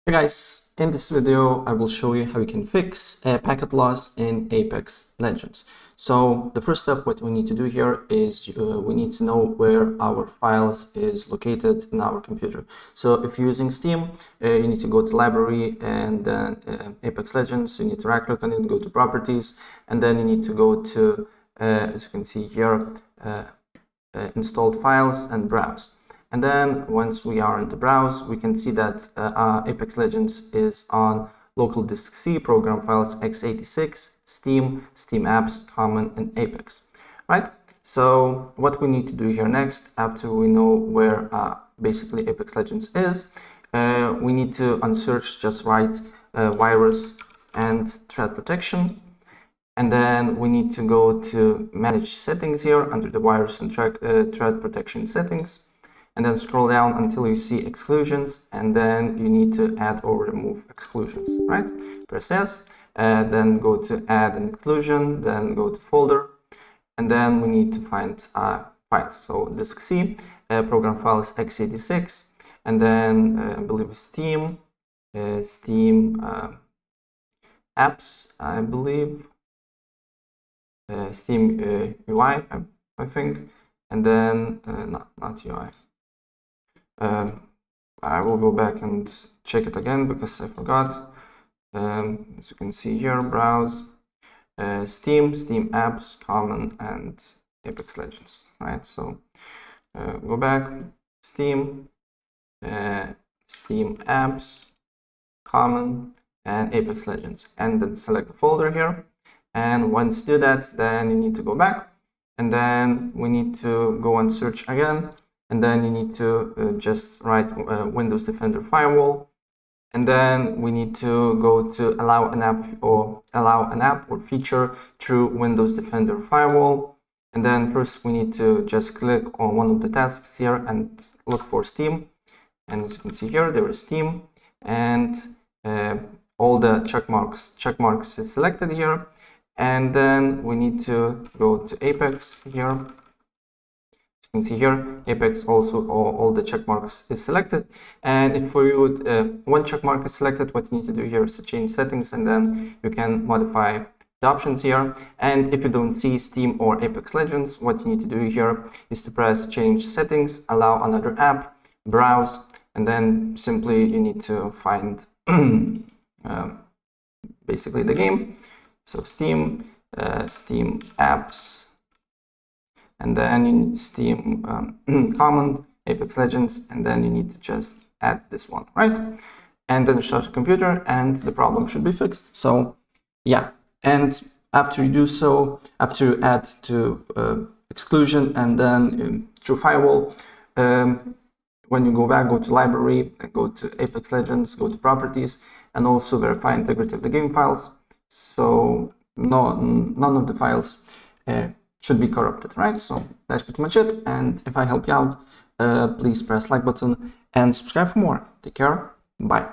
Hey guys, in this video I will show you how you can fix a packet loss in Apex Legends. So the first step what we need to do here is we need to know where our files is located in our computer. So if you're using Steam, you need to go to library and then Apex Legends, you need to right click on it, go to properties, and then you need to go to, as you can see here, installed files and browse. And then once we are in the browse, we can see that Apex Legends is on local disk C, program files x86, Steam, Steam apps, Common, and Apex, right? So what we need to do here next, after we know where basically Apex Legends is, we need to unsearch, just write virus and threat protection. And then we need to go to manage settings here under the virus and threat protection settings. And then scroll down until you see exclusions, and then you need to add or remove exclusions, right? Press S, then go to add an exclusion, then go to folder, and then we need to find files. So disk C, program files x86, and then I believe Steam, Steam apps, I believe, Steam UI, I think, and then not UI. I will go back and check it again because I forgot. As you can see here, browse, Steam, Steam apps, Common, and Apex Legends, right? So go back, Steam, Steam apps, Common, and Apex Legends, and then select the folder here. And once you do that, then you need to go back, and then we need to go and search again. And then you need to just write Windows Defender Firewall, and then we need to go to allow an app or feature through Windows Defender Firewall. And then first we need to just click on one of the tasks here and look for Steam. And as you can see here, there is Steam, and all the check marks is selected here. And then we need to go to Apex here. You can see here, Apex also all the check marks is selected. And if for you one check mark is selected, what you need to do here is to change settings, and then you can modify the options here. And if you don't see Steam or Apex Legends, what you need to do here is to press change settings, allow another app, browse, and then simply you need to find basically the game. So Steam, Steam apps, and then you need Steam Common, Apex Legends, and then you need to just add this one, right? And then start the computer, and the problem should be fixed. So yeah, and after you do so, after you add to exclusion and then through firewall, when you go back, go to library, go to Apex Legends, go to properties, and also verify integrity of the game files. So none of the files should be corrupted, right? So that's pretty much it. And if I help you out, please press like button and subscribe for more. Take care. Bye.